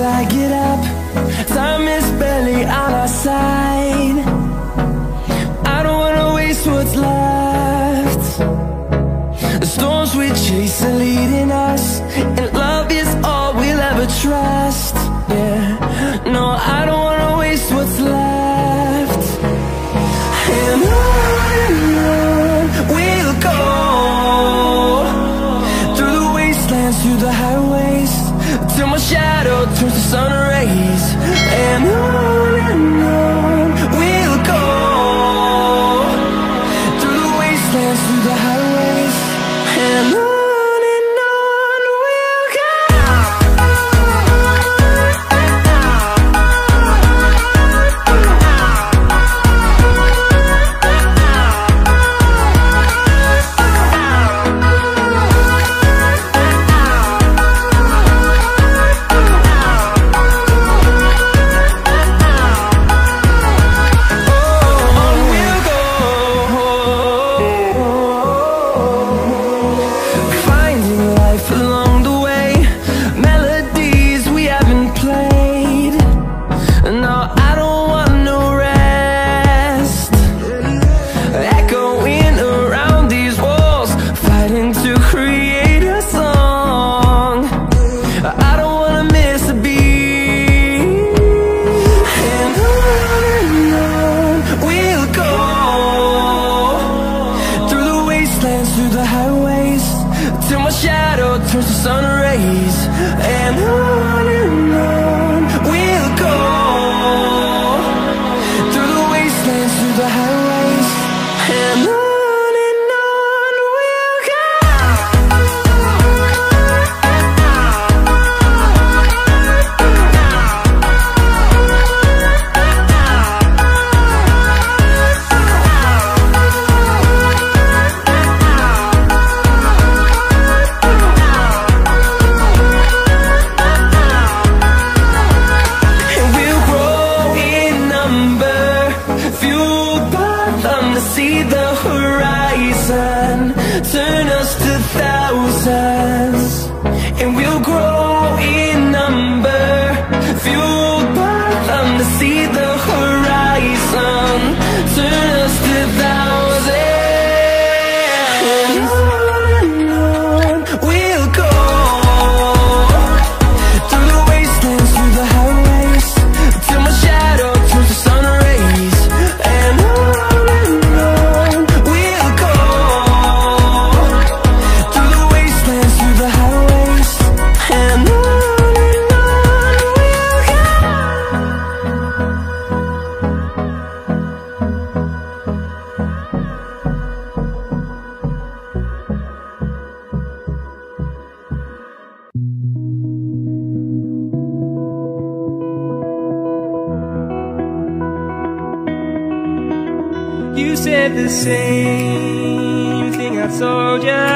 I get up. Time is barely on our side. I don't wanna waste what's left. The storms we chase are leading us, and love is all we'll ever trust. Yeah, no, I don't wanna waste what's left. And on we'll go, through the wastelands, through the highways, till my shadow turns to sun rays. And on we'll go, through the wastelands, through the highways, and on. Through the highways, till my shadow turns to sun rays. And on we'll go, through the wastelands, through the highways, and on. See the horizon, turn us to thousands, and we'll grow in number, fueled by them to see the horizon, turn us to thousands. And on we'll go, through the wastelands, through the highways, till my shadow turns to sun rays. And you said the same thing I told ya.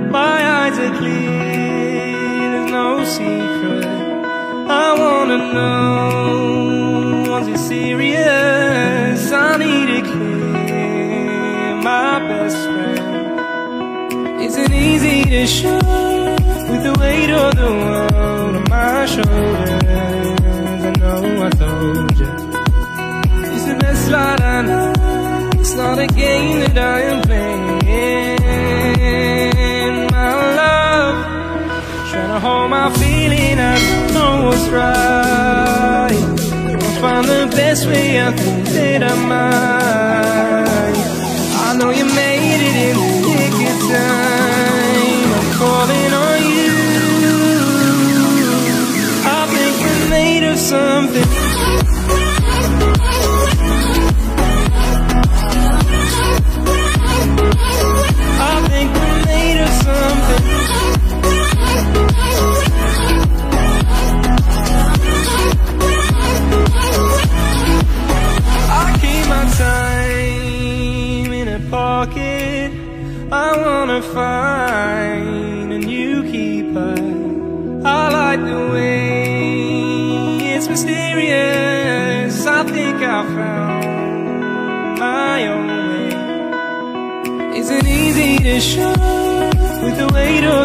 My eyes are clear, there's no secret. I wanna know, was it serious? I need it clear, my best friend. Isn't easy to show, with the weight of the world on my shoulders. I know I told ya, it's the best light I know. It's not a game that I am playing, my love. Trying to hold my feeling, I don't know what's right. I'll find the best way, I think that I might. I know you made it in the nick of time. I'm calling on you. I think we're made of something. I think we're made of something. I keep my time in a pocket. I wanna find a new keeper. I like the way it's mysterious. I think I found my own way. Isn't easy to show, with the weight of